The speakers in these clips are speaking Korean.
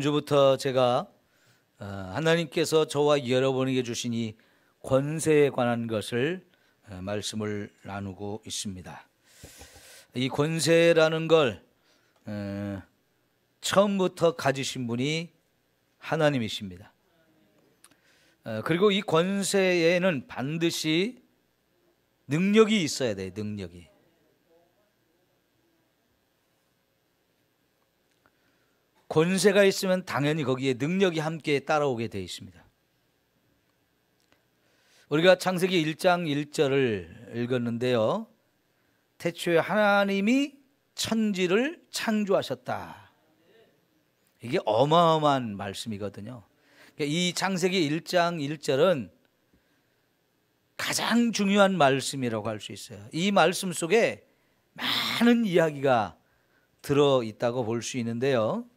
주부터 제가 하나님께서 저와 여러분에게 주신 이 권세에 관한 것을 말씀을 나누고 있습니다. 이 권세라는 걸 처음부터 가지신 분이 하나님이십니다. 그리고 이 권세에는 반드시 능력이 있어야 돼요. 능력이. 권세가 있으면 당연히 거기에 능력이 함께 따라오게 되어 있습니다. 우리가 창세기 1장 1절을 읽었는데요. 태초에 하나님이 천지를 창조하셨다. 이게 어마어마한 말씀이거든요. 이 창세기 1장 1절은 가장 중요한 말씀이라고 할 수 있어요. 이 말씀 속에 많은 이야기가 들어있다고 볼 수 있는데요.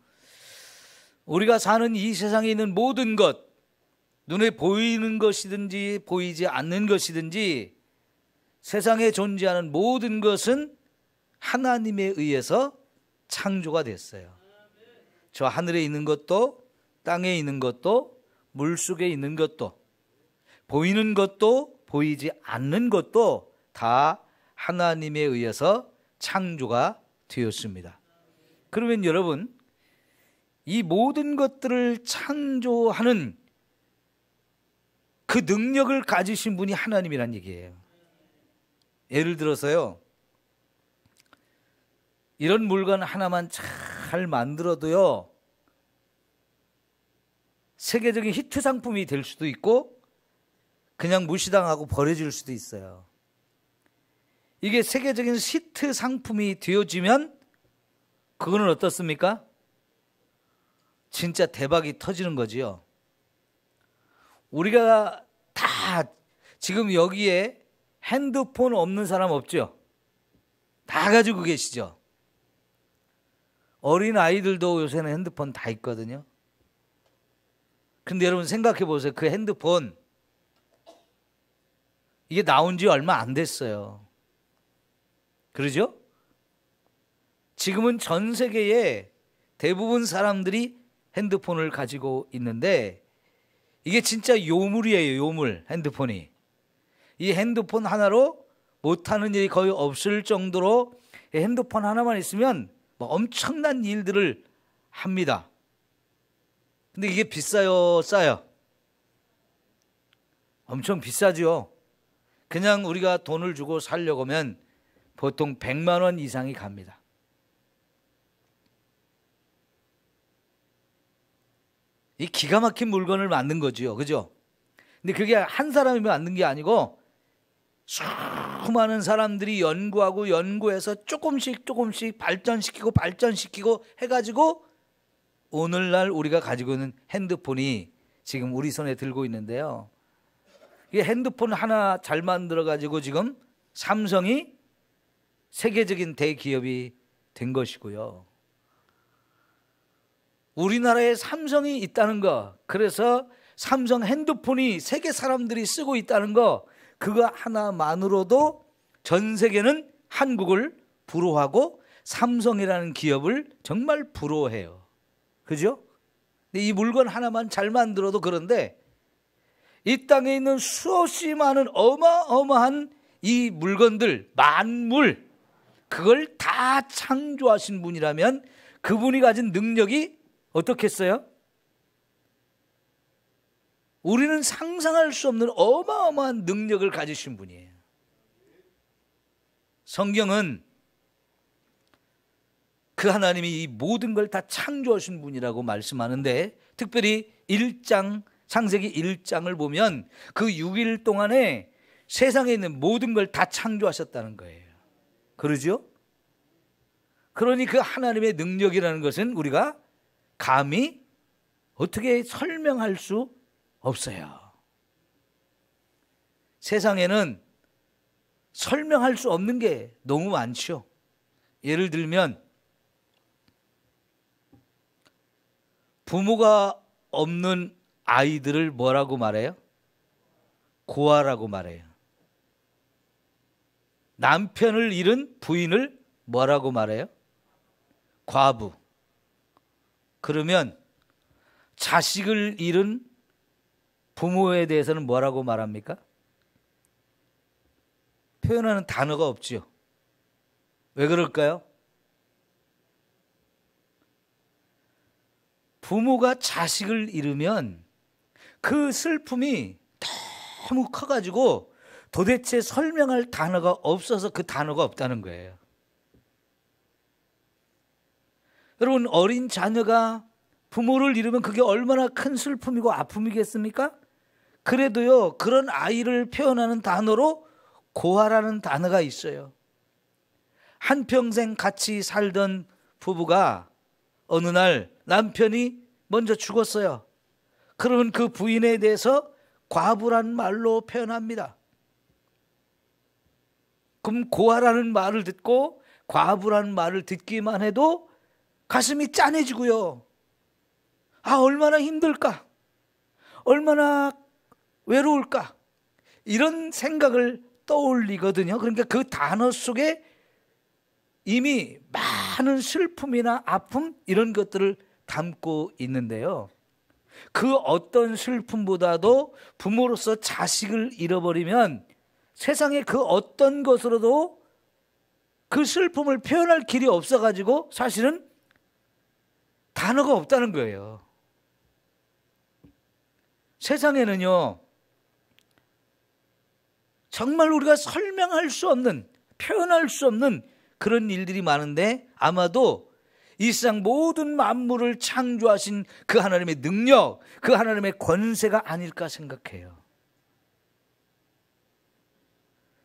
우리가 사는 이 세상에 있는 모든 것, 눈에 보이는 것이든지 보이지 않는 것이든지 세상에 존재하는 모든 것은 하나님에 의해서 창조가 됐어요. 저 하늘에 있는 것도 땅에 있는 것도 물속에 있는 것도 보이는 것도 보이지 않는 것도 다 하나님에 의해서 창조가 되었습니다. 그러면 여러분, 이 모든 것들을 창조하는 그 능력을 가지신 분이 하나님이란 얘기예요. 예를 들어서요, 이런 물건 하나만 잘 만들어도요, 세계적인 히트 상품이 될 수도 있고 그냥 무시당하고 버려질 수도 있어요. 이게 세계적인 히트 상품이 되어지면 그거는 어떻습니까? 진짜 대박이 터지는 거지요. 우리가 다 지금 여기에 핸드폰 없는 사람 없죠? 다 가지고 계시죠? 어린 아이들도 요새는 핸드폰 다 있거든요. 근데 여러분 생각해 보세요. 그 핸드폰 이게 나온 지 얼마 안 됐어요. 그러죠? 지금은 전 세계에 대부분 사람들이 핸드폰을 가지고 있는데 이게 진짜 요물이에요. 요물. 핸드폰이. 이 핸드폰 하나로 못하는 일이 거의 없을 정도로 핸드폰 하나만 있으면 뭐 엄청난 일들을 합니다. 근데 이게 비싸요? 싸요? 엄청 비싸죠. 그냥 우리가 돈을 주고 사려고 하면 보통 100만 원 이상이 갑니다. 이 기가 막힌 물건을 만든 거지요. 그죠? 근데 그게 한 사람이 만든 게 아니고 수많은 사람들이 연구하고 연구해서 조금씩 발전시키고 해가지고 오늘날 우리가 가지고 있는 핸드폰이 지금 우리 손에 들고 있는데요. 이 핸드폰 하나 잘 만들어가지고 지금 삼성이 세계적인 대기업이 된 것이고요. 우리나라에 삼성이 있다는 거, 그래서 삼성 핸드폰이 세계 사람들이 쓰고 있다는 거, 그거 하나만으로도 전 세계는 한국을 부러워하고 삼성이라는 기업을 정말 부러워해요. 그죠? 근데 이 물건 하나만 잘 만들어도 그런데 이 땅에 있는 수없이 많은 어마어마한 이 물건들, 만물, 그걸 다 창조하신 분이라면 그분이 가진 능력이 어떻겠어요? 우리는 상상할 수 없는 어마어마한 능력을 가지신 분이에요. 성경은 그 하나님이 이 모든 걸 다 창조하신 분이라고 말씀하는데, 특별히 창세기 1장을 보면 그 6일 동안에 세상에 있는 모든 걸 다 창조하셨다는 거예요. 그러죠? 그러니 그 하나님의 능력이라는 것은 우리가 감히 어떻게 설명할 수 없어요. 세상에는 설명할 수 없는 게 너무 많죠. 예를 들면 부모가 없는 아이들을 뭐라고 말해요? 고아라고 말해요. 남편을 잃은 부인을 뭐라고 말해요? 과부. 그러면 자식을 잃은 부모에 대해서는 뭐라고 말합니까? 표현하는 단어가 없지요. 왜 그럴까요? 부모가 자식을 잃으면 그 슬픔이 너무 커가지고 도대체 설명할 단어가 없어서 그 단어가 없다는 거예요. 여러분, 어린 자녀가 부모를 잃으면 그게 얼마나 큰 슬픔이고 아픔이겠습니까? 그래도요, 그런 아이를 표현하는 단어로 고아라는 단어가 있어요. 한평생 같이 살던 부부가 어느 날 남편이 먼저 죽었어요. 그러면 그 부인에 대해서 과부란 말로 표현합니다. 그럼 고아라는 말을 듣고 과부라는 말을 듣기만 해도 가슴이 짠해지고요. 아, 얼마나 힘들까? 얼마나 외로울까? 이런 생각을 떠올리거든요. 그러니까 그 단어 속에 이미 많은 슬픔이나 아픔 이런 것들을 담고 있는데요. 그 어떤 슬픔보다도 부모로서 자식을 잃어버리면 세상에 그 어떤 것으로도 그 슬픔을 표현할 길이 없어가지고 사실은 단어가 없다는 거예요. 세상에는요, 정말 우리가 설명할 수 없는, 표현할 수 없는 그런 일들이 많은데 아마도 이 세상 모든 만물을 창조하신 그 하나님의 능력, 그 하나님의 권세가 아닐까 생각해요.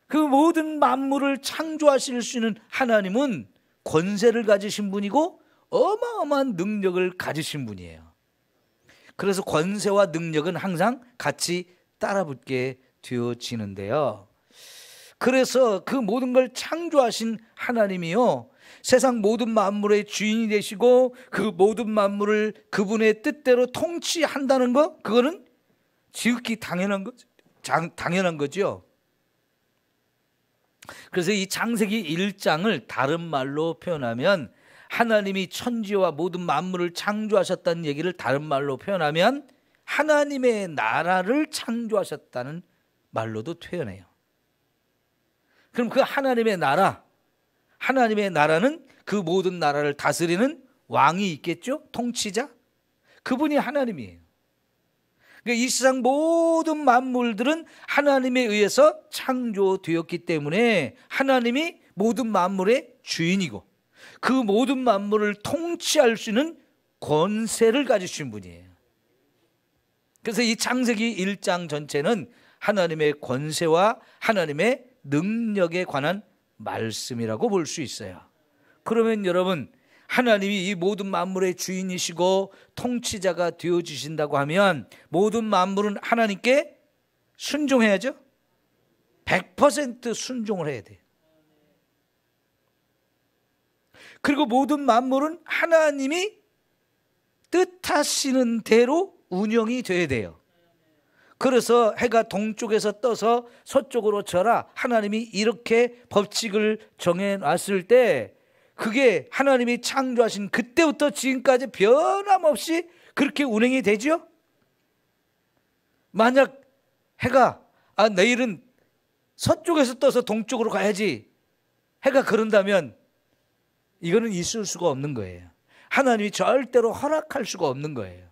그 모든 만물을 창조하실 수 있는 하나님은 권세를 가지신 분이고 어마어마한 능력을 가지신 분이에요. 그래서 권세와 능력은 항상 같이 따라붙게 되어지는데요. 그래서 그 모든 걸 창조하신 하나님이요, 세상 모든 만물의 주인이 되시고 그 모든 만물을 그분의 뜻대로 통치한다는 거, 그거는 지극히 당연한 거죠. 그래서 이 창세기 1장을 다른 말로 표현하면, 하나님이 천지와 모든 만물을 창조하셨다는 얘기를 다른 말로 표현하면 하나님의 나라를 창조하셨다는 말로도 표현해요. 그럼 그 하나님의 나라는 그 모든 나라를 다스리는 왕이 있겠죠? 통치자? 그분이 하나님이에요. 그러니까 이 세상 모든 만물들은 하나님에 의해서 창조되었기 때문에 하나님이 모든 만물의 주인이고 그 모든 만물을 통치할 수 있는 권세를 가지신 분이에요. 그래서 이 창세기 1장 전체는 하나님의 권세와 하나님의 능력에 관한 말씀이라고 볼 수 있어요. 그러면 여러분, 하나님이 이 모든 만물의 주인이시고 통치자가 되어주신다고 하면 모든 만물은 하나님께 순종해야죠. 100% 순종을 해야 돼요. 그리고 모든 만물은 하나님이 뜻하시는 대로 운영이 돼야 돼요. 그래서 해가 동쪽에서 떠서 서쪽으로 져라, 하나님이 이렇게 법칙을 정해놨을 때 그게 하나님이 창조하신 그때부터 지금까지 변함없이 그렇게 운행이 되죠. 만약 해가 내일은 서쪽에서 떠서 동쪽으로 가야지, 해가 그런다면 이거는 있을 수가 없는 거예요. 하나님이 절대로 허락할 수가 없는 거예요.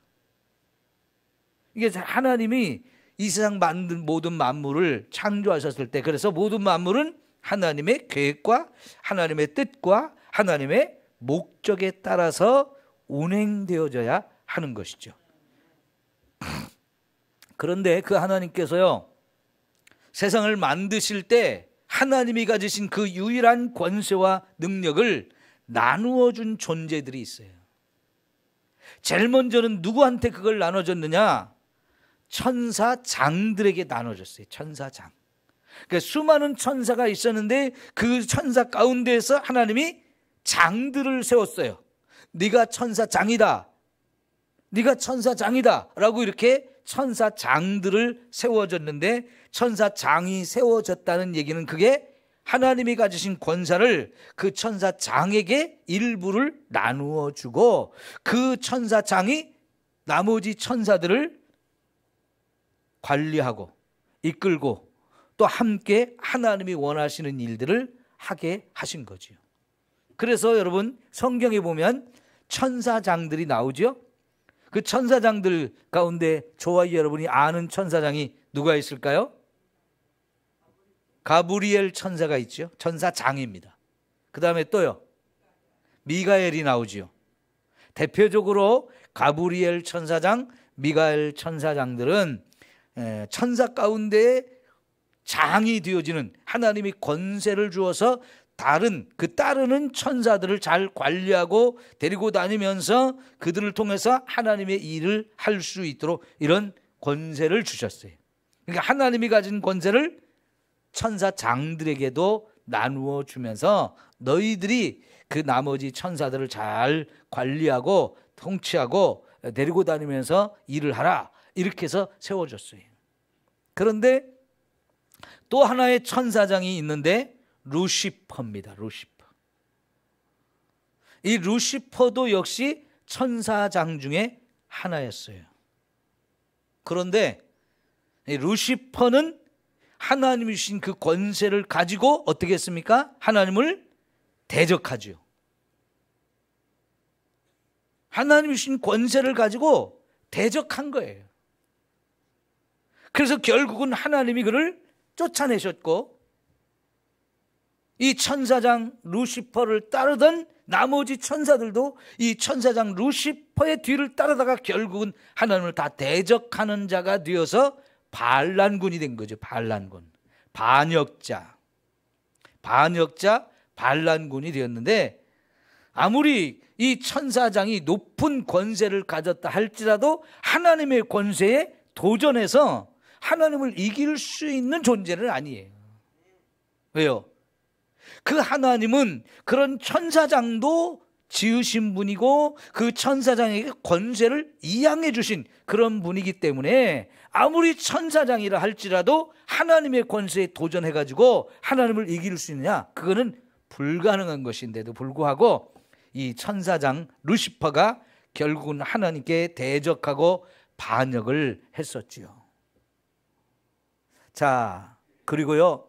이게 하나님이 이 세상 만든 모든 만물을 창조하셨을 때, 그래서 모든 만물은 하나님의 계획과 하나님의 뜻과 하나님의 목적에 따라서 운행되어져야 하는 것이죠. 그런데 그 하나님께서요, 세상을 만드실 때 하나님이 가지신 그 유일한 권세와 능력을 나누어 준 존재들이 있어요. 제일 먼저는 누구한테 그걸 나눠줬느냐? 천사장들에게 나눠줬어요. 천사장. 그러니까 수많은 천사가 있었는데 그 천사 가운데에서 하나님이 장들을 세웠어요. 네가 천사장이다, 네가 천사장이다 라고 이렇게 천사장들을 세워졌는데, 천사장이 세워졌다는 얘기는 그게 하나님이 가지신 권세를 그 천사장에게 일부를 나누어 주고 그 천사장이 나머지 천사들을 관리하고 이끌고 또 함께 하나님이 원하시는 일들을 하게 하신 거지요. 그래서 여러분 성경에 보면 천사장들이 나오죠. 그 천사장들 가운데 저와 여러분이 아는 천사장이 누가 있을까요? 가브리엘 천사가 있죠. 천사장입니다. 그 다음에 또요, 미가엘이 나오지요. 대표적으로 가브리엘 천사장, 미가엘 천사장들은 천사 가운데 장이 되어지는, 하나님이 권세를 주어서 따르는 천사들을 잘 관리하고 데리고 다니면서 그들을 통해서 하나님의 일을 할 수 있도록 이런 권세를 주셨어요. 그러니까 하나님이 가진 권세를 천사장들에게도 나누어 주면서 너희들이 그 나머지 천사들을 잘 관리하고 통치하고 데리고 다니면서 일을 하라, 이렇게 해서 세워줬어요. 그런데 또 하나의 천사장이 있는데 루시퍼입니다. 루시퍼. 이 루시퍼도 역시 천사장 중에 하나였어요. 그런데 이 루시퍼는 하나님이 주신 그 권세를 가지고 어떻게 했습니까? 하나님을 대적하죠. 하나님이 주신 권세를 가지고 대적한 거예요. 그래서 결국은 하나님이 그를 쫓아내셨고, 이 천사장 루시퍼를 따르던 나머지 천사들도 이 천사장 루시퍼의 뒤를 따르다가 결국은 하나님을 다 대적하는 자가 되어서 반란군이 된 거죠. 반란군, 반역자 반란군이 되었는데, 아무리 이 천사장이 높은 권세를 가졌다 할지라도 하나님의 권세에 도전해서 하나님을 이길 수 있는 존재는 아니에요. 왜요? 그 하나님은 그런 천사장도 지으신 분이고 그 천사장에게 권세를 이양해 주신 그런 분이기 때문에 아무리 천사장이라 할지라도 하나님의 권세에 도전해가지고 하나님을 이길 수 있느냐, 그거는 불가능한 것인데도 불구하고 이 천사장 루시퍼가 결국은 하나님께 대적하고 반역을 했었지요. 자, 그리고요,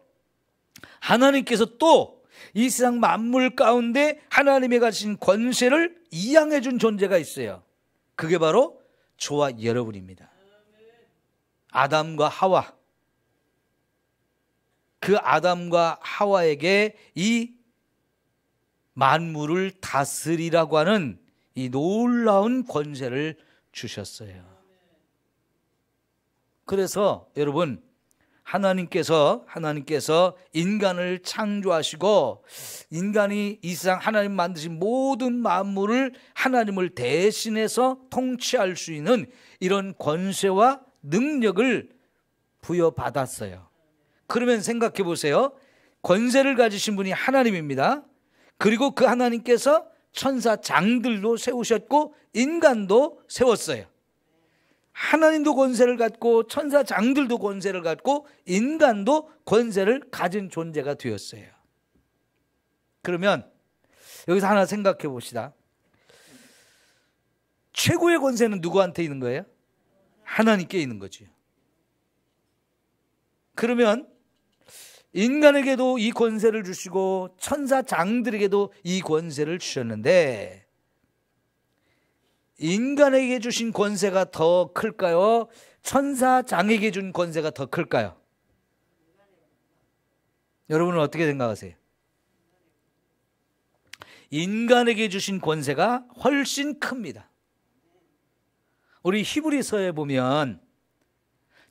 하나님께서 또 이 세상 만물 가운데 하나님의 가진 권세를 이양해 준 존재가 있어요. 그게 바로 저와 여러분입니다. 아담과 하와. 그 아담과 하와에게 이 만물을 다스리라고 하는 이 놀라운 권세를 주셨어요. 그래서 여러분, 하나님께서 인간을 창조하시고 인간이 이 세상 하나님 만드신 모든 만물을 하나님을 대신해서 통치할 수 있는 이런 권세와 능력을 부여받았어요. 그러면 생각해 보세요. 권세를 가지신 분이 하나님입니다. 그리고 그 하나님께서 천사장들도 세우셨고 인간도 세웠어요. 하나님도 권세를 갖고 천사장들도 권세를 갖고 인간도 권세를 가진 존재가 되었어요. 그러면 여기서 하나 생각해 봅시다. 최고의 권세는 누구한테 있는 거예요? 하나님께 있는 거죠. 그러면 인간에게도 이 권세를 주시고 천사장들에게도 이 권세를 주셨는데, 인간에게 주신 권세가 더 클까요? 천사장에게 준 권세가 더 클까요? 여러분은 어떻게 생각하세요? 인간에게 주신 권세가 훨씬 큽니다. 우리 히브리서에 보면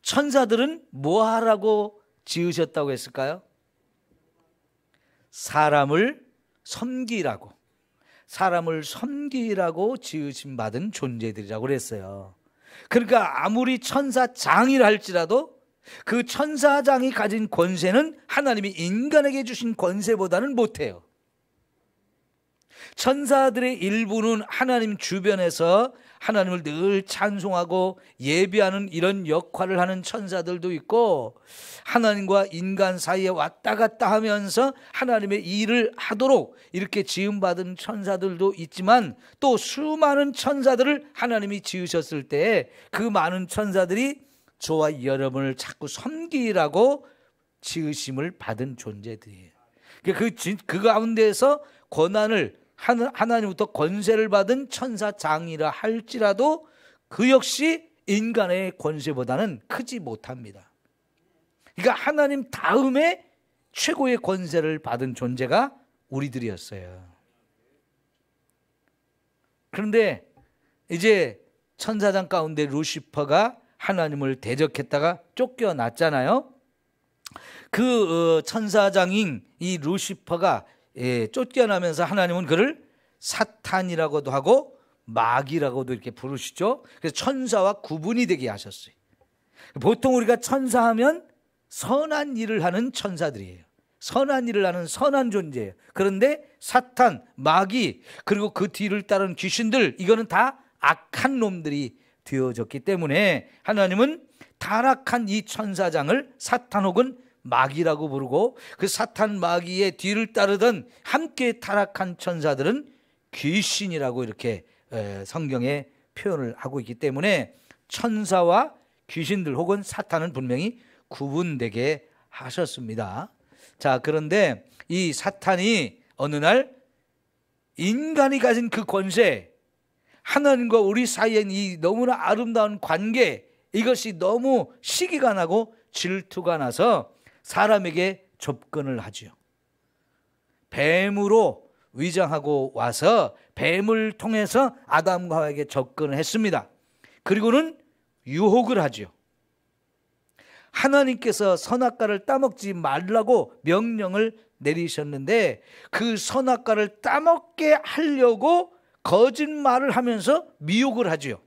천사들은 뭐 하라고 지으셨다고 했을까요? 사람을 섬기라고 지으심 받은 존재들이라고 그랬어요. 그러니까 아무리 천사장이라 할지라도 그 천사장이 가진 권세는 하나님이 인간에게 주신 권세보다는 못해요. 천사들의 일부는 하나님 주변에서 하나님을 늘 찬송하고 예배하는 이런 역할을 하는 천사들도 있고, 하나님과 인간 사이에 왔다 갔다 하면서 하나님의 일을 하도록 이렇게 지음받은 천사들도 있지만, 또 수많은 천사들을 하나님이 지으셨을 때 그 많은 천사들이 저와 여러분을 자꾸 섬기라고 지으심을 받은 존재들이에요. 그 가운데에서 권한을, 하나님부터 권세를 받은 천사장이라 할지라도 그 역시 인간의 권세보다는 크지 못합니다. 그러니까 하나님 다음에 최고의 권세를 받은 존재가 우리들이었어요. 그런데 이제 천사장 가운데 루시퍼가 하나님을 대적했다가 쫓겨났잖아요. 그 천사장인 이 루시퍼가 쫓겨나면서 하나님은 그를 사탄이라고도 하고 마귀라고도 이렇게 부르시죠. 그래서 천사와 구분이 되게 하셨어요. 보통 우리가 천사하면 선한 일을 하는 천사들이에요. 선한 일을 하는 선한 존재예요. 그런데 사탄, 마귀, 그리고 그 뒤를 따른 귀신들, 이거는 다 악한 놈들이 되어졌기 때문에 하나님은 타락한 이 천사장을 사탄 혹은 마귀라고 부르고, 그 사탄 마귀의 뒤를 따르던 함께 타락한 천사들은 귀신이라고 이렇게 성경에 표현을 하고 있기 때문에 천사와 귀신들 혹은 사탄은 분명히 구분되게 하셨습니다. 자, 그런데 이 사탄이 어느 날 인간이 가진 그 권세, 하나님과 우리 사이엔 이 너무나 아름다운 관계, 이것이 너무 시기가 나고 질투가 나서 사람에게 접근을 하죠. 뱀으로 위장하고 와서 뱀을 통해서 아담과 하와에게 접근을 했습니다. 그리고는 유혹을 하죠. 하나님께서 선악과를 따먹지 말라고 명령을 내리셨는데 그 선악과를 따먹게 하려고 거짓말을 하면서 미혹을 하죠.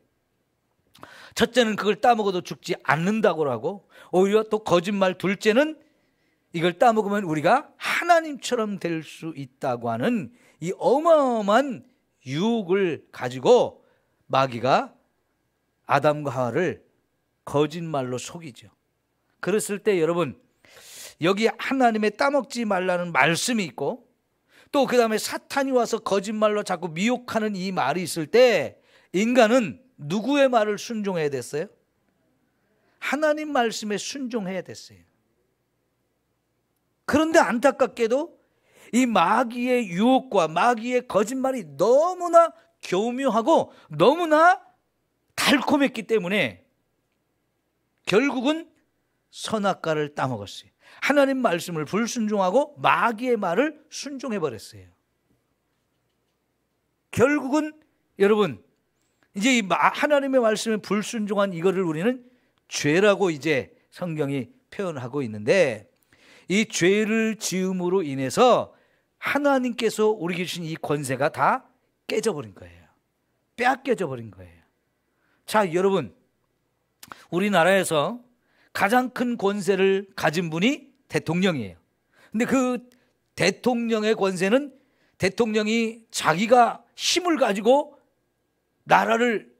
첫째는 그걸 따먹어도 죽지 않는다고 하고, 오히려 또 거짓말 둘째는 이걸 따먹으면 우리가 하나님처럼 될 수 있다고 하는 이 어마어마한 유혹을 가지고 마귀가 아담과 하와를 거짓말로 속이죠. 그랬을 때 여러분, 여기 하나님의 따먹지 말라는 말씀이 있고, 또 그 다음에 사탄이 와서 거짓말로 자꾸 미혹하는 이 말이 있을 때 인간은 누구의 말을 순종해야 됐어요? 하나님 말씀에 순종해야 됐어요. 그런데 안타깝게도 이 마귀의 유혹과 마귀의 거짓말이 너무나 교묘하고 너무나 달콤했기 때문에 결국은 선악과를 따먹었어요. 하나님 말씀을 불순종하고 마귀의 말을 순종해버렸어요. 결국은 여러분, 이제 이 하나님의 말씀에 불순종한 이거를 우리는 죄라고 이제 성경이 표현하고 있는데, 이 죄를 지음으로 인해서 하나님께서 우리에게 주신 이 권세가 다 깨져버린 거예요. 빼앗겨져 버린 거예요. 자, 여러분, 우리나라에서 가장 큰 권세를 가진 분이 대통령이에요. 근데 그 대통령의 권세는 대통령이 자기가 힘을 가지고 나라를,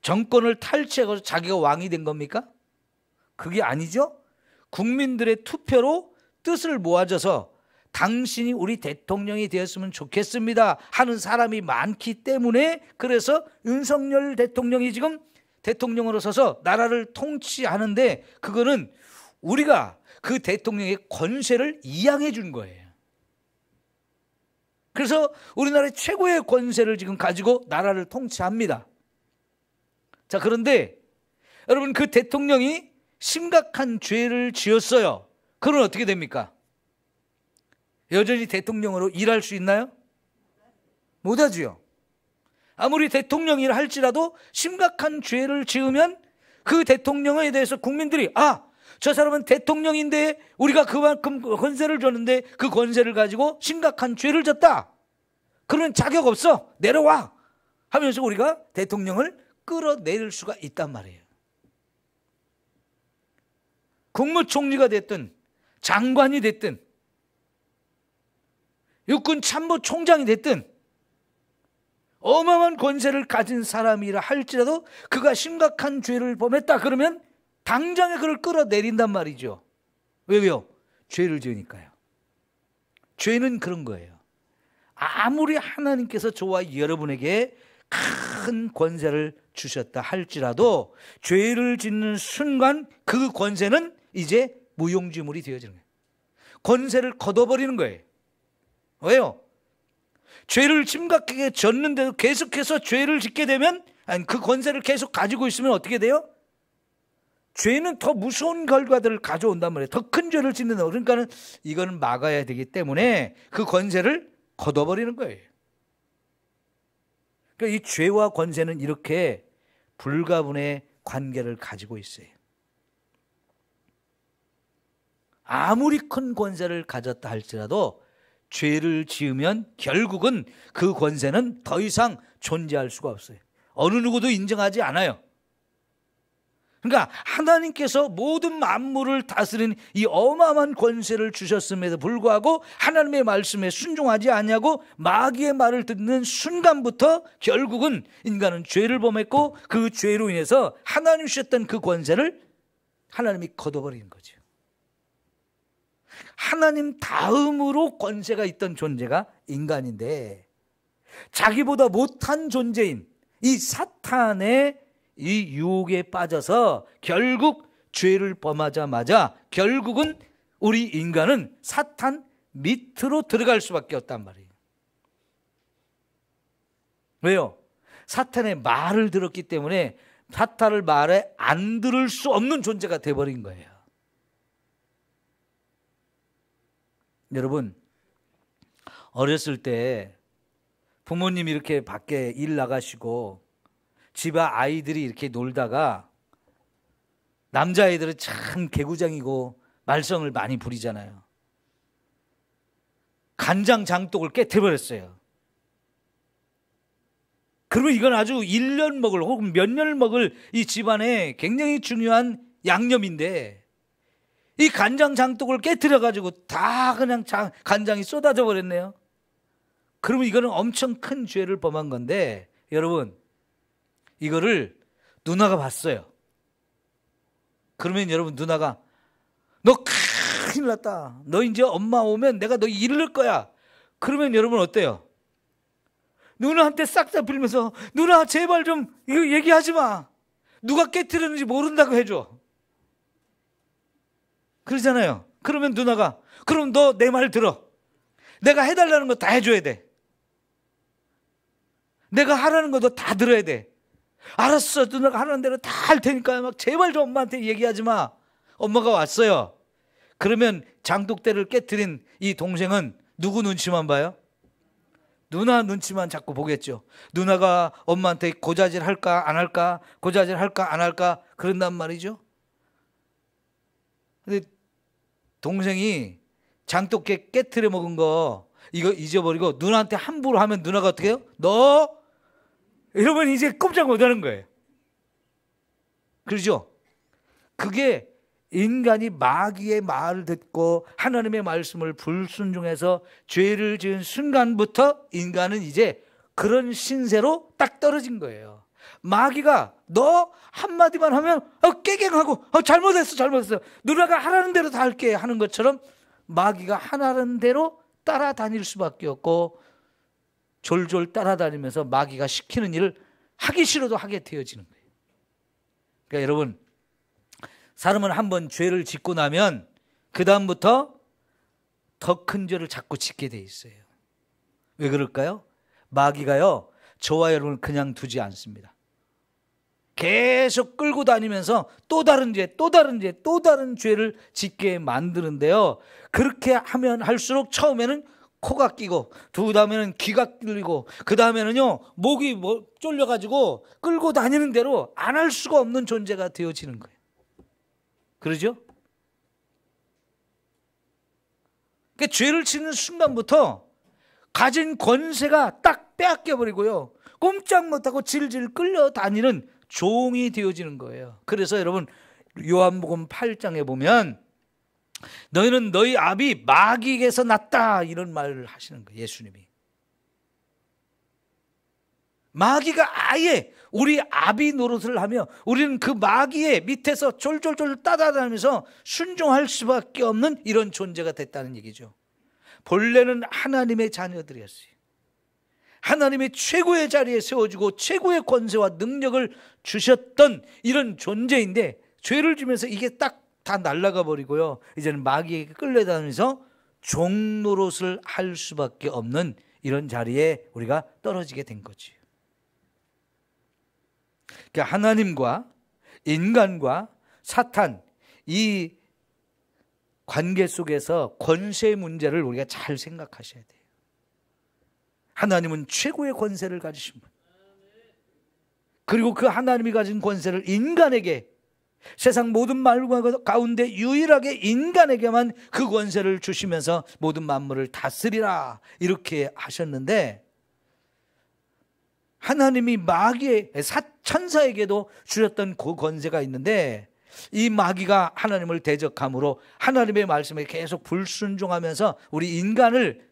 정권을 탈취해서 자기가 왕이 된 겁니까? 그게 아니죠. 국민들의 투표로 뜻을 모아줘서 당신이 우리 대통령이 되었으면 좋겠습니다 하는 사람이 많기 때문에, 그래서 윤석열 대통령이 지금 대통령으로 서서 나라를 통치하는데, 그거는 우리가 그 대통령의 권세를 이양해 준 거예요. 그래서 우리나라의 최고의 권세를 지금 가지고 나라를 통치합니다. 자, 그런데 여러분, 그 대통령이 심각한 죄를 지었어요. 그러면 어떻게 됩니까? 여전히 대통령으로 일할 수 있나요? 못하지요. 아무리 대통령이라 할지라도 심각한 죄를 지으면 그 대통령에 대해서 국민들이, 아, 저 사람은 대통령인데 우리가 그만큼 권세를 줬는데 그 권세를 가지고 심각한 죄를 졌다, 그러면 자격 없어, 내려와 하면서 우리가 대통령을 끌어내릴 수가 있단 말이에요. 국무총리가 됐든 장관이 됐든 육군 참모총장이 됐든 어마어마한 권세를 가진 사람이라 할지라도 그가 심각한 죄를 범했다 그러면 당장에 그를 끌어내린단 말이죠. 왜요? 죄를 지으니까요. 죄는 그런 거예요. 아무리 하나님께서 저와 여러분에게 큰 권세를 주셨다 할지라도 죄를 짓는 순간 그 권세는 이제 무용지물이 되어지는 거예요. 권세를 걷어버리는 거예요. 왜요? 죄를 심각하게 졌는데도 계속해서 죄를 짓게 되면, 아니, 그 권세를 계속 가지고 있으면 어떻게 돼요? 죄는 더 무서운 결과들을 가져온단 말이에요. 더 큰 죄를 짓는다. 그러니까는 이거는 막아야 되기 때문에 그 권세를 걷어버리는 거예요. 그러니까 이 죄와 권세는 이렇게 불가분의 관계를 가지고 있어요. 아무리 큰 권세를 가졌다 할지라도 죄를 지으면 결국은 그 권세는 더 이상 존재할 수가 없어요. 어느 누구도 인정하지 않아요. 그러니까 하나님께서 모든 만물을 다스리는 이 어마어마한 권세를 주셨음에도 불구하고 하나님의 말씀에 순종하지 아니하고 마귀의 말을 듣는 순간부터 결국은 인간은 죄를 범했고 그 죄로 인해서 하나님 주셨던 그 권세를 하나님이 걷어버리는 거죠. 하나님 다음으로 권세가 있던 존재가 인간인데 자기보다 못한 존재인 이 사탄의 이 유혹에 빠져서 결국 죄를 범하자마자 결국은 우리 인간은 사탄 밑으로 들어갈 수밖에 없단 말이에요. 왜요? 사탄의 말을 들었기 때문에 사탄의 말에 안 들을 수 없는 존재가 돼버린 거예요. 여러분, 어렸을 때 부모님이 이렇게 밖에 일 나가시고 집 아이들이 이렇게 놀다가 남자아이들은 참 개구장이고 말썽을 많이 부리잖아요. 간장 장독을 깨트려버렸어요. 그러면 이건 아주 1년 먹을 혹은 몇 년을 먹을 이 집안에 굉장히 중요한 양념인데 이 간장 장독을 깨트려가지고 다 그냥 간장이 쏟아져 버렸네요. 그러면 이거는 엄청 큰 죄를 범한 건데 여러분, 이거를 누나가 봤어요. 그러면 여러분, 누나가 너 큰일 났다. 너 이제 엄마 오면 내가 너 이를 거야. 그러면 여러분 어때요? 누나한테 싹 다 빌면서 누나 제발 좀 이거 얘기하지 마. 누가 깨트렸는지 모른다고 해줘. 그러잖아요. 그러면 누나가 그럼 너 내 말 들어. 내가 해달라는 거 다 해줘야 돼. 내가 하라는 거 너 다 들어야 돼. 알았어. 누나가 하라는 대로 다 할 테니까 막 제발 좀 엄마한테 얘기하지 마. 엄마가 왔어요. 그러면 장독대를 깨트린 이 동생은 누구 눈치만 봐요? 누나 눈치만 자꾸 보겠죠. 누나가 엄마한테 고자질 할까 안 할까, 고자질 할까 안 할까 그런단 말이죠. 근데 동생이 장독대 깨트려 먹은 거 이거 잊어버리고 누나한테 함부로 하면 누나가 어떻게 해요? 너 이러면 이제 꼼짝 못하는 거예요. 그렇죠? 그게 인간이 마귀의 말을 듣고 하나님의 말씀을 불순종해서 죄를 지은 순간부터 인간은 이제 그런 신세로 딱 떨어진 거예요. 마귀가 너 한마디만 하면 깨갱하고 잘못했어 누나가 하라는 대로 다 할게 하는 것처럼 마귀가 하라는 대로 따라다닐 수밖에 없고 졸졸 따라다니면서 마귀가 시키는 일을 하기 싫어도 하게 되어지는 거예요. 그러니까 여러분, 사람은 한번 죄를 짓고 나면 그 다음부터 더 큰 죄를 자꾸 짓게 돼 있어요. 왜 그럴까요? 마귀가요, 저와 여러분을 그냥 두지 않습니다. 계속 끌고 다니면서 또 다른 죄, 또 다른 죄, 또 다른 죄를 짓게 만드는데요. 그렇게 하면 할수록 처음에는 코가 끼고, 두 다음에는 귀가 뚫리고, 그 다음에는요 목이 쫄려가지고 끌고 다니는 대로 안 할 수가 없는 존재가 되어지는 거예요. 그러죠? 그러니까 죄를 짓는 순간부터 가진 권세가 딱 빼앗겨버리고요, 꼼짝 못하고 질질 끌려다니는 종이 되어지는 거예요. 그래서 여러분, 요한복음 8장에 보면 너희는 너희 아비 마귀에게서 났다 이런 말을 하시는 거예요. 예수님이. 마귀가 아예 우리 아비 노릇을 하며 우리는 그 마귀의 밑에서 졸졸졸 따라다니면서 순종할 수밖에 없는 이런 존재가 됐다는 얘기죠. 본래는 하나님의 자녀들이었어요. 하나님의 최고의 자리에 세워주고 최고의 권세와 능력을 주셨던 이런 존재인데 죄를 지면서 이게 딱 다 날아가 버리고요. 이제는 마귀에게 끌려다니면서 종노릇을 할 수밖에 없는 이런 자리에 우리가 떨어지게 된 거지. 그러니까 하나님과 인간과 사탄 이 관계 속에서 권세 문제를 우리가 잘 생각하셔야 돼요. 하나님은 최고의 권세를 가지신 분. 그리고 그 하나님이 가진 권세를 인간에게, 세상 모든 만물 가운데 유일하게 인간에게만 그 권세를 주시면서 모든 만물을 다스리라 이렇게 하셨는데, 하나님이 마귀의 천사에게도 주셨던 그 권세가 있는데 이 마귀가 하나님을 대적함으로 하나님의 말씀에 계속 불순종하면서 우리 인간을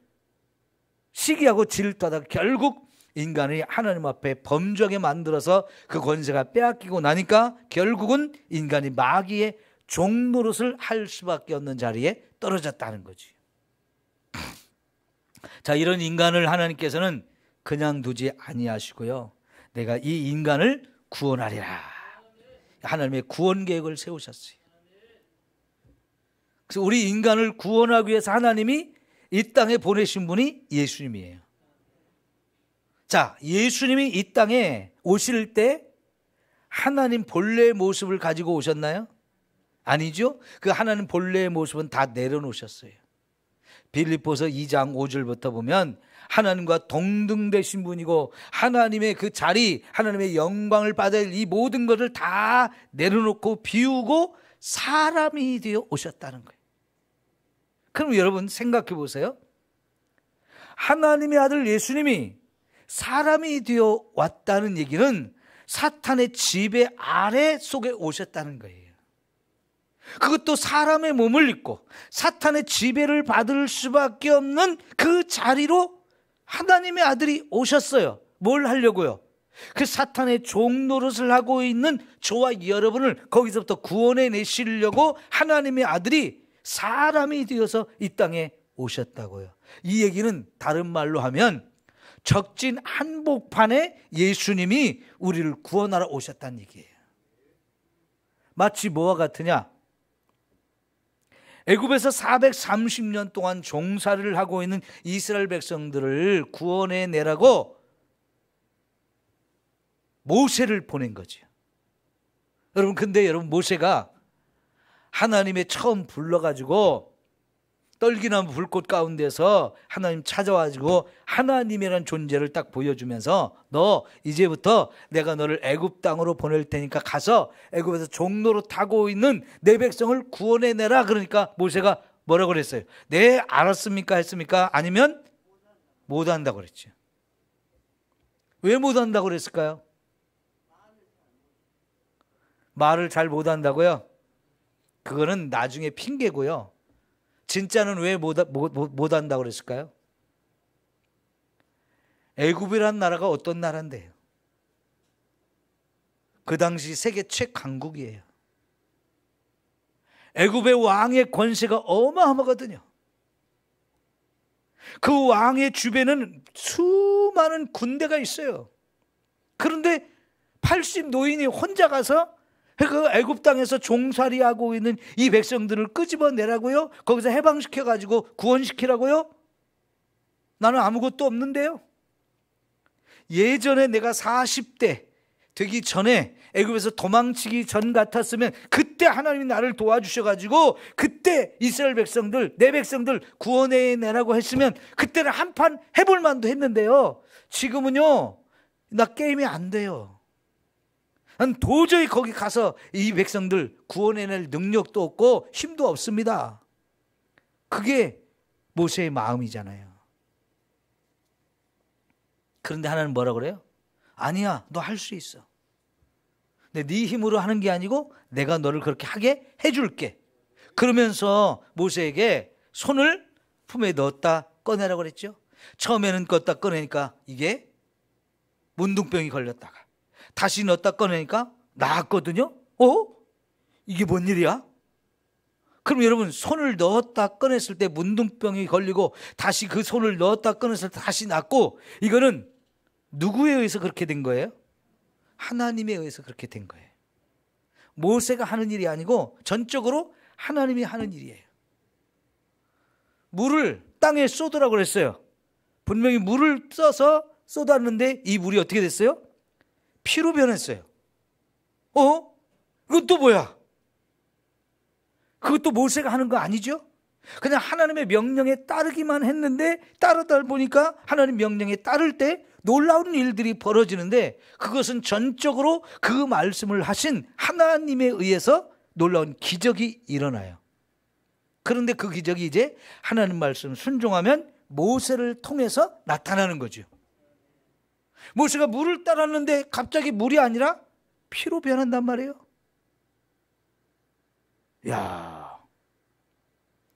시기하고 질투하다가 결국 인간이 하나님 앞에 범죄하게 만들어서 그 권세가 빼앗기고 나니까 결국은 인간이 마귀의 종노릇을 할 수밖에 없는 자리에 떨어졌다는 거지. 자, 이런 인간을 하나님께서는 그냥 두지 아니하시고요, 내가 이 인간을 구원하리라, 하나님의 구원 계획을 세우셨어요. 그래서 우리 인간을 구원하기 위해서 하나님이 이 땅에 보내신 분이 예수님이에요. 자, 예수님이 이 땅에 오실 때 하나님 본래의 모습을 가지고 오셨나요? 아니죠. 그 하나님 본래의 모습은 다 내려놓으셨어요. 빌립보서 2장 5절부터 보면 하나님과 동등되신 분이고 하나님의 그 자리, 하나님의 영광을 받을 이 모든 것을 다 내려놓고 비우고 사람이 되어 오셨다는 거예요. 그럼 여러분 생각해 보세요. 하나님의 아들 예수님이 사람이 되어 왔다는 얘기는 사탄의 지배 아래 속에 오셨다는 거예요. 그것도 사람의 몸을 입고 사탄의 지배를 받을 수밖에 없는 그 자리로 하나님의 아들이 오셨어요. 뭘 하려고요? 그 사탄의 종노릇을 하고 있는 저와 여러분을 거기서부터 구원해 내시려고 하나님의 아들이 사람이 되어서 이 땅에 오셨다고요. 이 얘기는 다른 말로 하면 적진 한복판에 예수님이 우리를 구원하러 오셨다는 얘기예요. 마치 뭐와 같으냐? 애굽에서 430년 동안 종살이를 하고 있는 이스라엘 백성들을 구원해 내라고 모세를 보낸 거죠. 여러분, 근데 여러분, 모세가 하나님의 처음 불러가지고 떨기나무 불꽃 가운데서 하나님 찾아와가지고 하나님이라는 존재를 딱 보여주면서 너 이제부터 내가 너를 애굽 땅으로 보낼 테니까 가서 애굽에서 종로로 타고 있는 내 백성을 구원해내라. 그러니까 모세가 뭐라고 그랬어요? 네, 알았습니까? 했습니까? 아니면 못한다고 그랬죠. 왜 못한다고 그랬을까요? 말을 잘 못한다고요? 그거는 나중에 핑계고요. 진짜는 왜 못한다고 그랬을까요? 애굽이란 나라가 어떤 나라인데요? 그 당시 세계 최강국이에요. 애굽의 왕의 권세가 어마어마하거든요. 그 왕의 주변에는 수많은 군대가 있어요. 그런데 80 노인이 혼자 가서 그 애굽 땅에서 종살이하고 있는 이 백성들을 끄집어내라고요? 거기서 해방시켜가지고 구원시키라고요? 나는 아무것도 없는데요. 예전에 내가 40대 되기 전에 애굽에서 도망치기 전 같았으면 그때 하나님이 나를 도와주셔가지고 그때 이스라엘 백성들, 내 백성들 구원해내라고 했으면 그때는 한판 해볼 만도 했는데요. 지금은요, 나 게임이 안 돼요. 난 도저히 거기 가서 이 백성들 구원해낼 능력도 없고 힘도 없습니다. 그게 모세의 마음이잖아요. 그런데 하나님은 뭐라고 그래요? 아니야, 너 할 수 있어. 근데 네 힘으로 하는 게 아니고 내가 너를 그렇게 하게 해줄게. 그러면서 모세에게 손을 품에 넣었다 꺼내라고 그랬죠. 처음에는 껐다 꺼내니까 이게 문둥병이 걸렸다가 다시 넣었다 꺼내니까 나았거든요. 이게 뭔 일이야? 그럼 여러분, 손을 넣었다 꺼냈을 때 문둥병이 걸리고 다시 그 손을 넣었다 꺼냈을 때 다시 낫고, 이거는 누구에 의해서 그렇게 된 거예요? 하나님에 의해서 그렇게 된 거예요. 모세가 하는 일이 아니고 전적으로 하나님이 하는 일이에요. 물을 땅에 쏟으라고 그랬어요. 분명히 물을 써서 쏟았는데 이 물이 어떻게 됐어요? 피로 변했어요. 이것도 뭐야? 그것도 모세가 하는 거 아니죠? 그냥 하나님의 명령에 따르기만 했는데, 따르다 보니까 하나님 명령에 따를 때 놀라운 일들이 벌어지는데, 그것은 전적으로 그 말씀을 하신 하나님에 의해서 놀라운 기적이 일어나요. 그런데 그 기적이 이제 하나님 말씀 순종하면 모세를 통해서 나타나는 거죠. 모세가 물을 따랐는데 갑자기 물이 아니라 피로 변한단 말이에요. 야,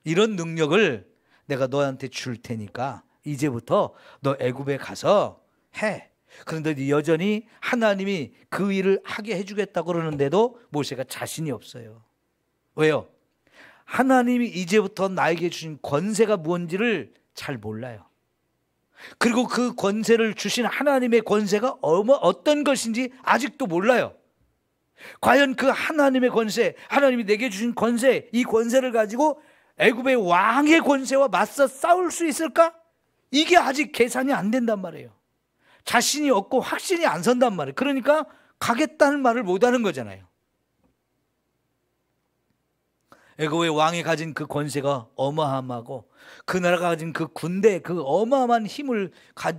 이런 능력을 내가 너한테 줄 테니까 이제부터 너 애굽에 가서 해. 그런데 여전히 하나님이 그 일을 하게 해주겠다고 그러는데도 모세가 자신이 없어요. 왜요? 하나님이 이제부터 나에게 주신 권세가 무엇인지를 잘 몰라요. 그리고 그 권세를 주신 하나님의 권세가 어떤 것인지 아직도 몰라요. 과연 그 하나님의 권세, 하나님이 내게 주신 권세, 이 권세를 가지고 애굽의 왕의 권세와 맞서 싸울 수 있을까? 이게 아직 계산이 안 된단 말이에요. 자신이 없고 확신이 안 선단 말이에요. 그러니까 가겠다는 말을 못하는 거잖아요. 애굽의 왕이 가진 그 권세가 어마어마하고 그 나라가 가진 그 군대, 그 어마어마한 힘을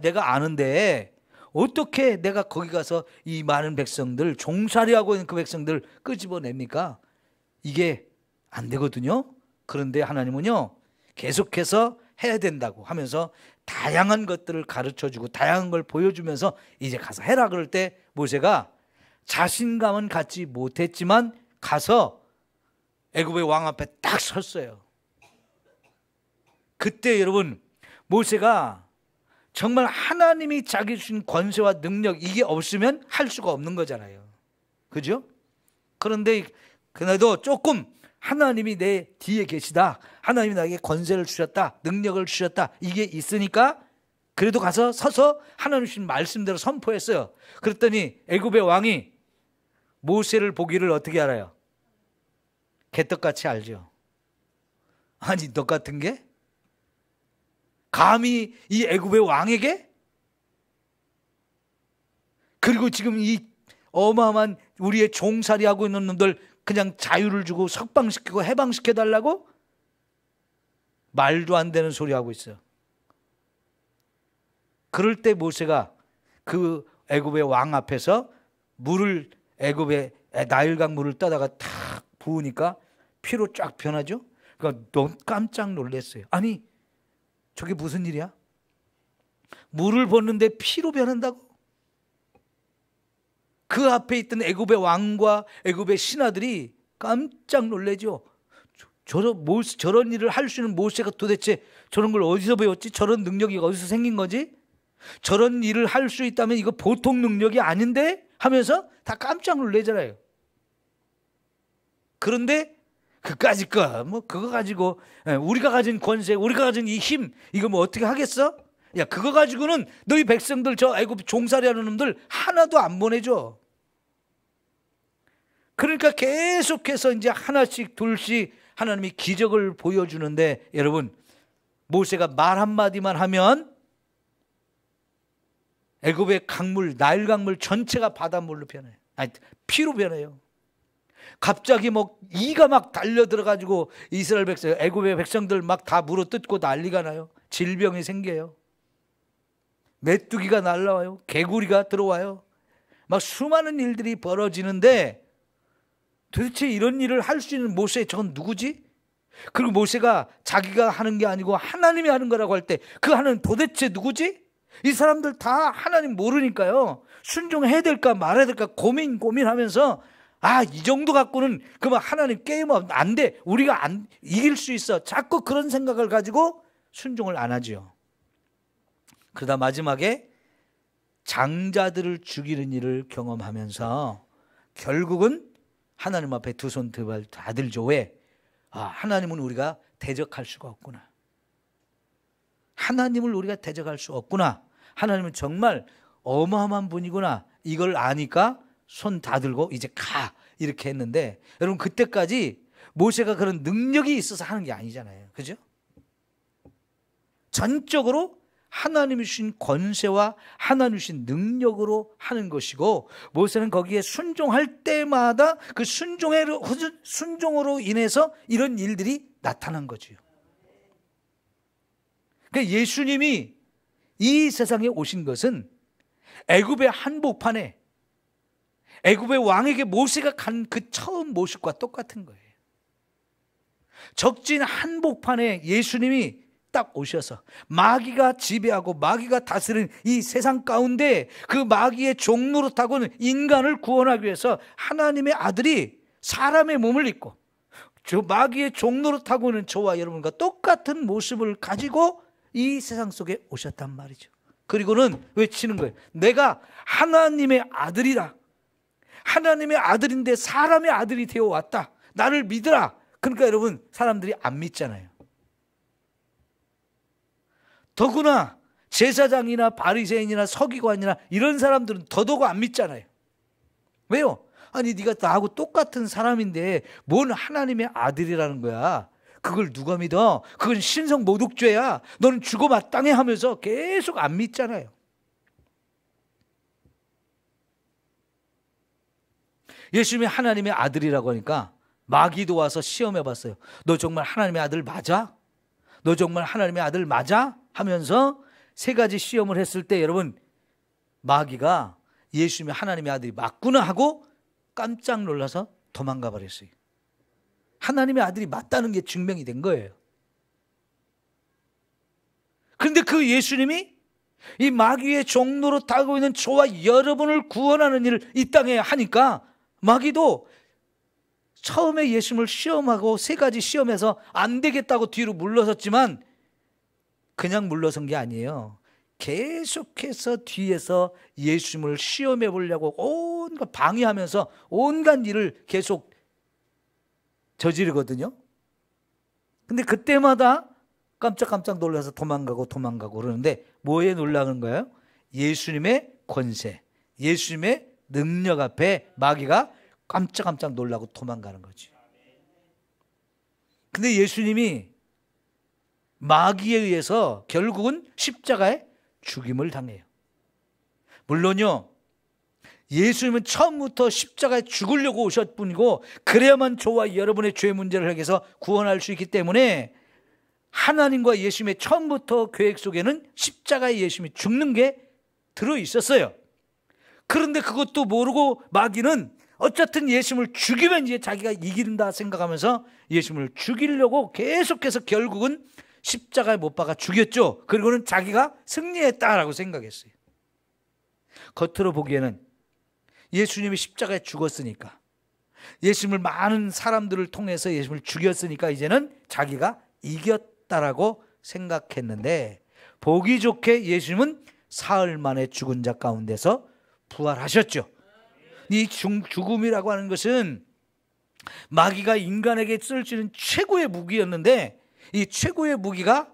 내가 아는데 어떻게 내가 거기 가서 이 많은 백성들, 종살이하고 있는 그 백성들 끄집어냅니까? 이게 안 되거든요. 그런데 하나님은요, 계속해서 해야 된다고 하면서 다양한 것들을 가르쳐주고 다양한 걸 보여주면서 이제 가서 해라 그럴 때 모세가 자신감은 갖지 못했지만 가서 애굽의 왕 앞에 딱 섰어요. 그때 여러분, 모세가 정말 하나님이 자기 주신 권세와 능력, 이게 없으면 할 수가 없는 거잖아요. 그죠? 그런데 그날도 조금 하나님이 내 뒤에 계시다, 하나님이 나에게 권세를 주셨다, 능력을 주셨다, 이게 있으니까 그래도 가서 서서 하나님 주신 말씀대로 선포했어요. 그랬더니 애굽의 왕이 모세를 보기를 어떻게 알아요? 개떡같이 알죠. 아니, 너 같은 게? 감히 이 애굽의 왕에게? 그리고 지금 이 어마어마한 우리의 종살이하고 있는 놈들 그냥 자유를 주고 석방시키고 해방시켜달라고? 말도 안 되는 소리 하고 있어요. 그럴 때 모세가 그 애굽의 왕 앞에서 물을, 애굽의 나일강 물을 떠다가 탁 부으니까 피로 쫙 변하죠. 그러니까 너무 깜짝 놀랐어요. 아니, 저게 무슨 일이야? 물을 붓는데 피로 변한다고? 그 앞에 있던 애굽의 왕과 애굽의 신하들이 깜짝 놀라죠. 저런 일을 할 수 있는 모세가 도대체 저런 걸 어디서 배웠지? 저런 능력이 어디서 생긴 거지? 저런 일을 할 수 있다면 이거 보통 능력이 아닌데? 하면서 다 깜짝 놀라잖아요. 그런데 그까짓 거, 그거 가지고 우리가 가진 권세, 우리가 가진 이 힘, 이거 뭐 어떻게 하겠어? 야, 그거 가지고는 너희 백성들, 저 애굽 종살이하는 놈들 하나도 안 보내줘. 그러니까 계속해서 이제 하나씩 둘씩 하나님이 기적을 보여주는데, 여러분, 모세가 말 한마디만 하면 애굽의 강물, 나일 강물 전체가 바닷물로 변해요. 아니, 피로 변해요. 갑자기 이가 막 달려들어가지고 이스라엘 백성, 애굽의 백성들 막 다 물어뜯고 난리가 나요. 질병이 생겨요. 메뚜기가 날라와요. 개구리가 들어와요. 막 수많은 일들이 벌어지는데, 도대체 이런 일을 할 수 있는 모세, 저건 누구지? 그리고 모세가 자기가 하는 게 아니고 하나님이 하는 거라고 할 때 그 하나님 도대체 누구지? 이 사람들 다 하나님 모르니까요, 순종해야 될까 말아야 될까 고민하면서, 이 정도 갖고는 그만 하나님 게임하면 안 돼, 우리가 안 이길 수 있어, 자꾸 그런 생각을 가지고 순종을 안 하죠. 그러다 마지막에 장자들을 죽이는 일을 경험하면서 결국은 하나님 앞에 두 손 두 발 다 들죠. 왜? 하나님은 우리가 대적할 수가 없구나. 하나님을 우리가 대적할 수 없구나. 하나님은 정말 어마어마한 분이구나. 이걸 아니까 손 다 들고 이제 가 이렇게 했는데, 여러분 그때까지 모세가 그런 능력이 있어서 하는 게 아니잖아요. 그죠? 전적으로 하나님이 주신 권세와 하나님이 주신 능력으로 하는 것이고, 모세는 거기에 순종할 때마다 그 순종으로 인해서 이런 일들이 나타난 거지요. 그러니까 예수님이 이 세상에 오신 것은 애굽의 한복판에 애굽의 왕에게 모세가 간 그 처음 모습과 똑같은 거예요. 적진 한복판에 예수님이 딱 오셔서 마귀가 지배하고 마귀가 다스리는 이 세상 가운데 그 마귀의 종노릇하고는 인간을 구원하기 위해서 하나님의 아들이 사람의 몸을 입고 저 마귀의 종노릇하고는 저와 여러분과 똑같은 모습을 가지고 이 세상 속에 오셨단 말이죠. 그리고는 외치는 거예요. 내가 하나님의 아들이다. 하나님의 아들인데 사람의 아들이 되어 왔다. 나를 믿으라. 그러니까 여러분, 사람들이 안 믿잖아요. 더구나 제사장이나 바리새인이나 서기관이나 이런 사람들은 더더욱 안 믿잖아요. 왜요? 아니 네가 나하고 똑같은 사람인데 뭔 하나님의 아들이라는 거야. 그걸 누가 믿어? 그건 신성 모독죄야. 너는 죽어 마땅해 하면서 계속 안 믿잖아요. 예수님이 하나님의 아들이라고 하니까 마귀도 와서 시험해 봤어요. 너 정말 하나님의 아들 맞아? 너 정말 하나님의 아들 맞아? 하면서 세 가지 시험을 했을 때 여러분, 마귀가 예수님이 하나님의 아들이 맞구나 하고 깜짝 놀라서 도망가 버렸어요. 하나님의 아들이 맞다는 게 증명이 된 거예요. 그런데 그 예수님이 이 마귀의 종로로 타고 있는 저와 여러분을 구원하는 일을 이 땅에 하니까 마귀도 처음에 예수님을 시험하고 세 가지 시험해서 안 되겠다고 뒤로 물러섰지만 그냥 물러선 게 아니에요. 계속해서 뒤에서 예수님을 시험해 보려고 온갖 방해하면서 온갖 일을 계속 저지르거든요. 근데 그때마다 깜짝깜짝 놀라서 도망가고 그러는데 뭐에 놀라는 거예요? 예수님의 권세, 예수님의 능력 앞에 마귀가 깜짝깜짝 놀라고 도망가는 거지. 근데 예수님이 마귀에 의해서 결국은 십자가에 죽임을 당해요. 물론요, 예수님은 처음부터 십자가에 죽으려고 오셨 뿐이고 그래야만 저와 여러분의 죄 문제를 해결해서 구원할 수 있기 때문에 하나님과 예수님의 처음부터 계획 속에는 십자가에 예수님이 죽는 게 들어있었어요. 그런데 그것도 모르고 마귀는 어쨌든 예수님을 죽이면 이제 자기가 이긴다 생각하면서 예수님을 죽이려고 계속해서 결국은 십자가에 못 박아 죽였죠. 그리고는 자기가 승리했다라고 생각했어요. 겉으로 보기에는 예수님이 십자가에 죽었으니까, 예수님을 많은 사람들을 통해서 예수님을 죽였으니까 이제는 자기가 이겼다라고 생각했는데, 보기 좋게 예수님은 사흘 만에 죽은 자 가운데서 부활하셨죠. 이 죽음이라고 하는 것은 마귀가 인간에게 쓸 수 있는 최고의 무기였는데 이 최고의 무기가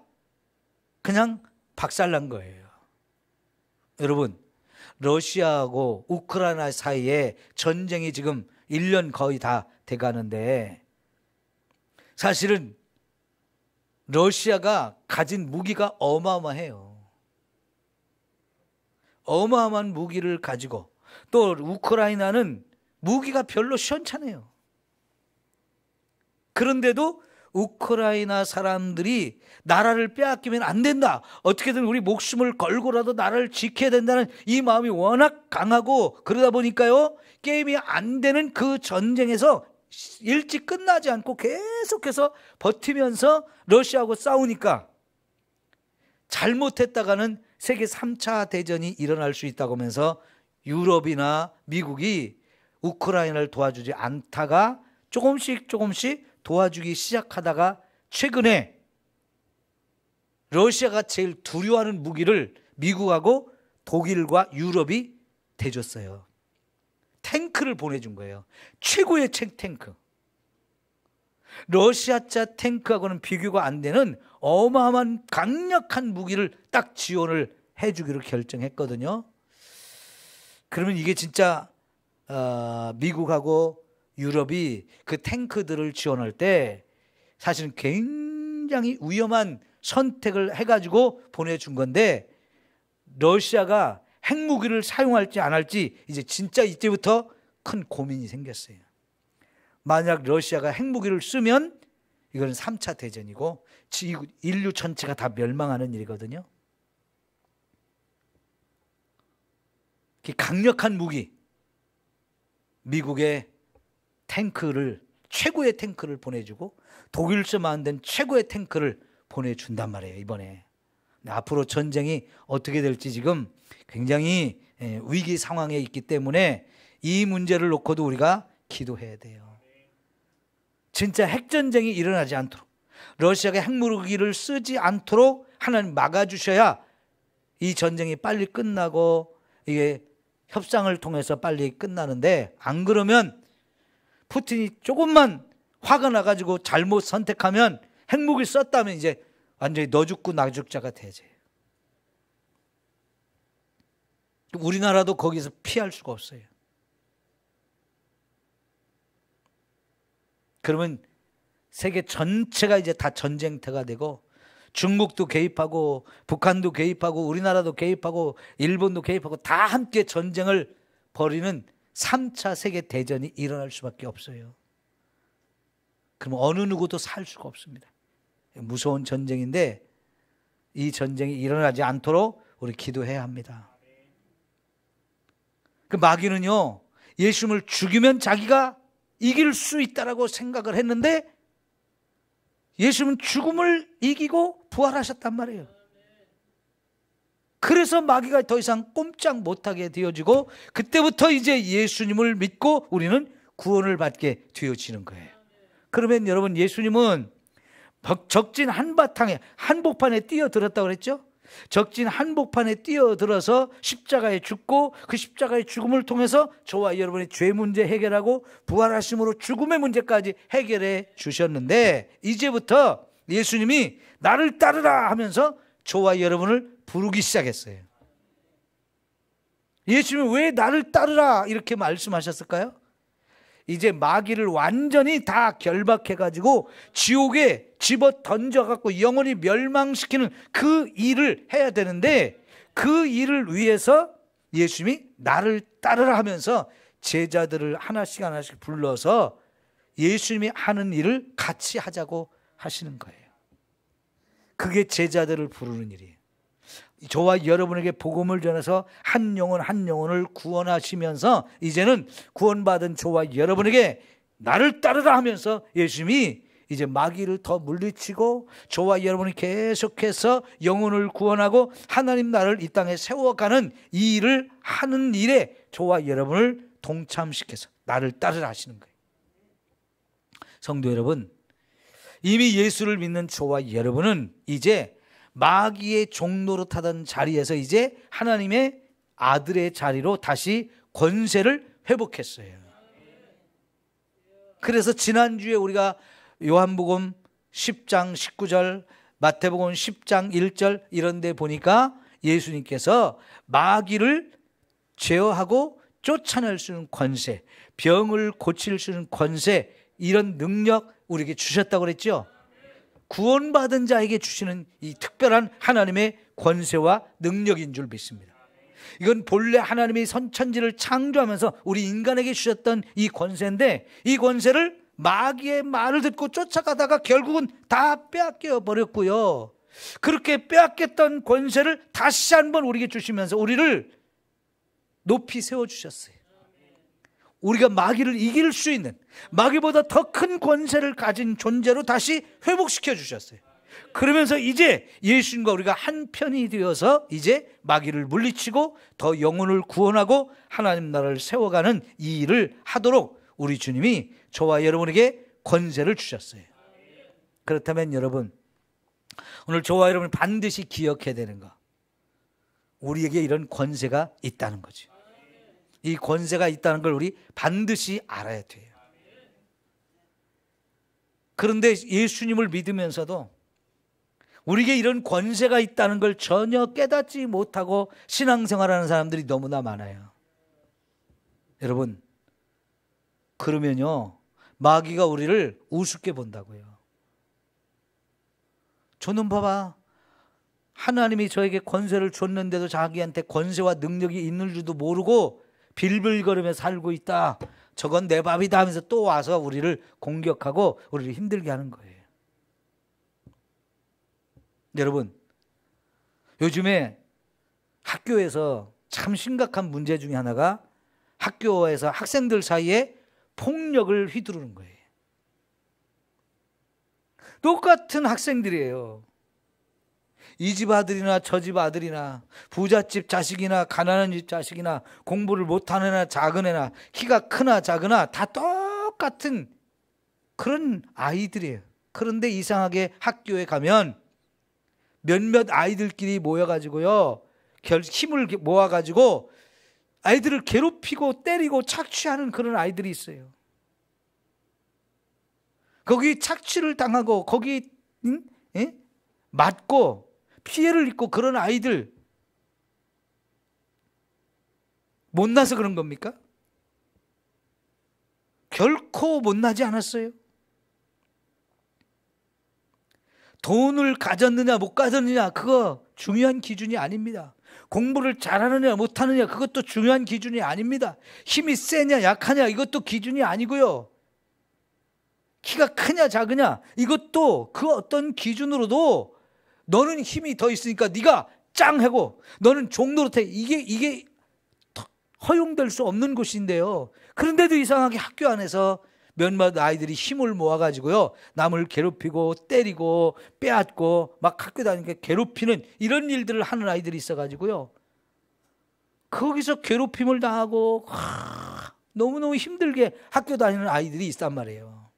그냥 박살난 거예요. 여러분, 러시아하고 우크라이나 사이에 전쟁이 지금 1년 거의 다 돼가는데 사실은 러시아가 가진 무기가 어마어마해요. 어마어마한 무기를 가지고 또 우크라이나는 무기가 별로 시원찮아요. 그런데도 우크라이나 사람들이 나라를 빼앗기면 안 된다, 어떻게든 우리 목숨을 걸고라도 나라를 지켜야 된다는 이 마음이 워낙 강하고 그러다 보니까요, 게임이 안 되는 그 전쟁에서 일찍 끝나지 않고 계속해서 버티면서 러시아하고 싸우니까 잘못했다가는 세계 3차 대전이 일어날 수 있다고 하면서 유럽이나 미국이 우크라이나를 도와주지 않다가 조금씩 도와주기 시작하다가 최근에 러시아가 제일 두려워하는 무기를 미국하고 독일과 유럽이 대줬어요. 탱크를 보내준 거예요. 최고의 탱크. 러시아차 탱크하고는 비교가 안 되는 어마어마한 강력한 무기를 딱 지원을 해주기로 결정했거든요. 그러면 이게 진짜 미국하고 유럽이 그 탱크들을 지원할 때 사실은 굉장히 위험한 선택을 해가지고 보내준 건데, 러시아가 핵무기를 사용할지 안 할지 이제 진짜 이때부터 큰 고민이 생겼어요. 만약 러시아가 핵무기를 쓰면 이건 3차 대전이고 인류 전체가 다 멸망하는 일이거든요. 강력한 무기, 미국의 탱크를, 최고의 탱크를 보내주고 독일서 만든 최고의 탱크를 보내준단 말이에요, 이번에. 앞으로 전쟁이 어떻게 될지 지금 굉장히 위기 상황에 있기 때문에 이 문제를 놓고도 우리가 기도해야 돼요. 진짜 핵전쟁이 일어나지 않도록, 러시아가 핵무기를 쓰지 않도록 하나님 막아주셔야 이 전쟁이 빨리 끝나고 이게 협상을 통해서 빨리 끝나는데, 안 그러면 푸틴이 조금만 화가 나가지고 잘못 선택하면, 핵무기 썼다면 이제 완전히 너 죽고 나 죽자가 되지. 우리나라도 거기서 피할 수가 없어요. 그러면 세계 전체가 이제 다 전쟁터가 되고, 중국도 개입하고 북한도 개입하고 우리나라도 개입하고 일본도 개입하고 다 함께 전쟁을 벌이는 3차 세계대전이 일어날 수밖에 없어요. 그럼 어느 누구도 살 수가 없습니다. 무서운 전쟁인데 이 전쟁이 일어나지 않도록 우리 기도해야 합니다. 그 마귀는요, 예수님을 죽이면 자기가 이길 수 있다라고 생각을 했는데, 예수님은 죽음을 이기고 부활하셨단 말이에요. 그래서 마귀가 더 이상 꼼짝 못하게 되어지고, 그때부터 이제 예수님을 믿고 우리는 구원을 받게 되어지는 거예요. 그러면 여러분, 예수님은 적진 한바탕에, 한복판에 뛰어들었다고 그랬죠? 적진 한복판에 뛰어들어서 십자가에 죽고, 그 십자가의 죽음을 통해서 저와 여러분의 죄 문제 해결하고 부활하심으로 죽음의 문제까지 해결해 주셨는데, 이제부터 예수님이 나를 따르라 하면서 저와 여러분을 부르기 시작했어요. 예수님이 왜 나를 따르라 이렇게 말씀하셨을까요? 이제 마귀를 완전히 다 결박해가지고 지옥에 집어 던져갖고 영원히 멸망시키는 그 일을 해야 되는데, 그 일을 위해서 예수님이 나를 따르라 하면서 제자들을 하나씩 하나씩 불러서 예수님이 하는 일을 같이 하자고 하시는 거예요. 그게 제자들을 부르는 일이에요. 저와 여러분에게 복음을 전해서 한 영혼 한 영혼을 구원하시면서 이제는 구원받은 저와 여러분에게 나를 따르라 하면서 예수님이 이제 마귀를 더 물리치고 저와 여러분이 계속해서 영혼을 구원하고 하나님 나라를 이 땅에 세워가는 이 일을 하는 일에 저와 여러분을 동참시켜서 나를 따르라 하시는 거예요. 성도 여러분, 이미 예수를 믿는 저와 여러분은 이제 마귀의 종노릇 하던 자리에서 이제 하나님의 아들의 자리로 다시 권세를 회복했어요. 그래서 지난주에 우리가 요한복음 10장 19절, 마태복음 10장 1절 이런 데 보니까 예수님께서 마귀를 제어하고 쫓아낼 수 있는 권세, 병을 고칠 수 있는 권세, 이런 능력 우리에게 주셨다고 그랬죠. 구원받은 자에게 주시는 이 특별한 하나님의 권세와 능력인 줄 믿습니다. 이건 본래 하나님이 선천지를 창조하면서 우리 인간에게 주셨던 이 권세인데, 이 권세를 마귀의 말을 듣고 쫓아가다가 결국은 다 빼앗겨 버렸고요. 그렇게 빼앗겼던 권세를 다시 한번 우리에게 주시면서 우리를 높이 세워주셨어요. 우리가 마귀를 이길 수 있는, 마귀보다 더 큰 권세를 가진 존재로 다시 회복시켜 주셨어요. 그러면서 이제 예수님과 우리가 한 편이 되어서 이제 마귀를 물리치고 더 영혼을 구원하고 하나님 나라를 세워가는 이 일을 하도록 우리 주님이 저와 여러분에게 권세를 주셨어요. 그렇다면 여러분, 오늘 저와 여러분이 반드시 기억해야 되는 거, 우리에게 이런 권세가 있다는 거죠. 이 권세가 있다는 걸 우리 반드시 알아야 돼요. 그런데 예수님을 믿으면서도 우리에게 이런 권세가 있다는 걸 전혀 깨닫지 못하고 신앙생활하는 사람들이 너무나 많아요. 여러분, 그러면요 마귀가 우리를 우습게 본다고요. 저는 봐봐, 하나님이 저에게 권세를 줬는데도 자기한테 권세와 능력이 있는 줄도 모르고 빌빌거리며 살고 있다. 저건 내 밥이다 하면서 또 와서 우리를 공격하고 우리를 힘들게 하는 거예요. 여러분, 요즘에 학교에서 참 심각한 문제 중에 하나가 학교에서 학생들 사이에 폭력을 휘두르는 거예요. 똑같은 학생들이에요. 이 집 아들이나 저 집 아들이나 부잣집 자식이나 가난한 집 자식이나 공부를 못하는 애나 작은 애나 키가 크나 작으나 다 똑같은 그런 아이들이에요. 그런데 이상하게 학교에 가면 몇몇 아이들끼리 모여가지고요 힘을 모아가지고 아이들을 괴롭히고 때리고 착취하는 그런 아이들이 있어요. 거기 착취를 당하고 거기 맞고 피해를 입고 그런 아이들 못나서 그런 겁니까? 결코 못나지 않았어요. 돈을 가졌느냐 못 가졌느냐 그거 중요한 기준이 아닙니다. 공부를 잘하느냐 못하느냐 그것도 중요한 기준이 아닙니다. 힘이 세냐 약하냐 이것도 기준이 아니고요. 키가 크냐 작으냐 이것도 그 어떤 기준으로도 너는 힘이 더 있으니까 네가 짱하고 너는 종노릇해 이게 허용될 수 없는 곳인데요. 그런데도 이상하게 학교 안에서 몇몇 아이들이 힘을 모아가지고요 남을 괴롭히고 때리고 빼앗고 막 학교 다니니까 괴롭히는 이런 일들을 하는 아이들이 있어가지고요 거기서 괴롭힘을 당하고 너무너무 힘들게 학교 다니는 아이들이 있단 말이에요.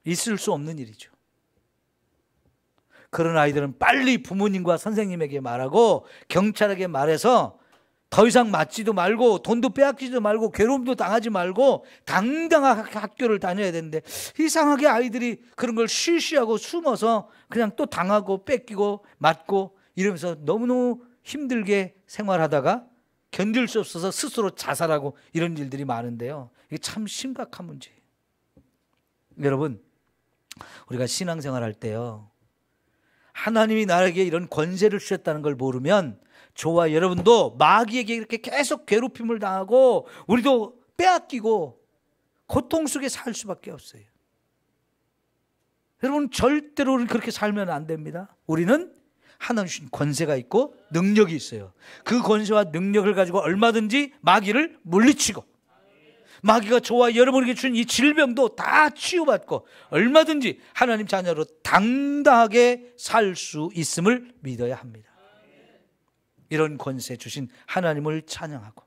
있을 수 없는 일이죠. 그런 아이들은 빨리 부모님과 선생님에게 말하고 경찰에게 말해서 더 이상 맞지도 말고 돈도 빼앗기지도 말고 괴로움도 당하지 말고 당당하게 학교를 다녀야 되는데 이상하게 아이들이 그런 걸 쉬쉬하고 숨어서 그냥 또 당하고 뺏기고 맞고 이러면서 너무너무 힘들게 생활하다가 견딜 수 없어서 스스로 자살하고 이런 일들이 많은데요. 이게 참 심각한 문제예요. 여러분, 우리가 신앙생활 할 때요 하나님이 나에게 이런 권세를 주셨다는 걸 모르면 저와 여러분도 마귀에게 이렇게 계속 괴롭힘을 당하고 우리도 빼앗기고 고통 속에 살 수밖에 없어요. 여러분 절대로 우리는 그렇게 살면 안 됩니다. 우리는 하나님 주신 권세가 있고 능력이 있어요. 그 권세와 능력을 가지고 얼마든지 마귀를 물리치고 마귀가 저와 여러분에게 준 이 질병도 다 치유받고 얼마든지 하나님 자녀로 당당하게 살 수 있음을 믿어야 합니다. 이런 권세 주신 하나님을 찬양하고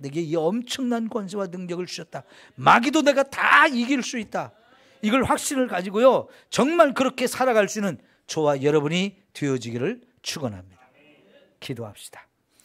내게 이 엄청난 권세와 능력을 주셨다. 마귀도 내가 다 이길 수 있다. 이걸 확신을 가지고요 정말 그렇게 살아갈 수 있는 저와 여러분이 되어지기를 축원합니다. 기도합시다.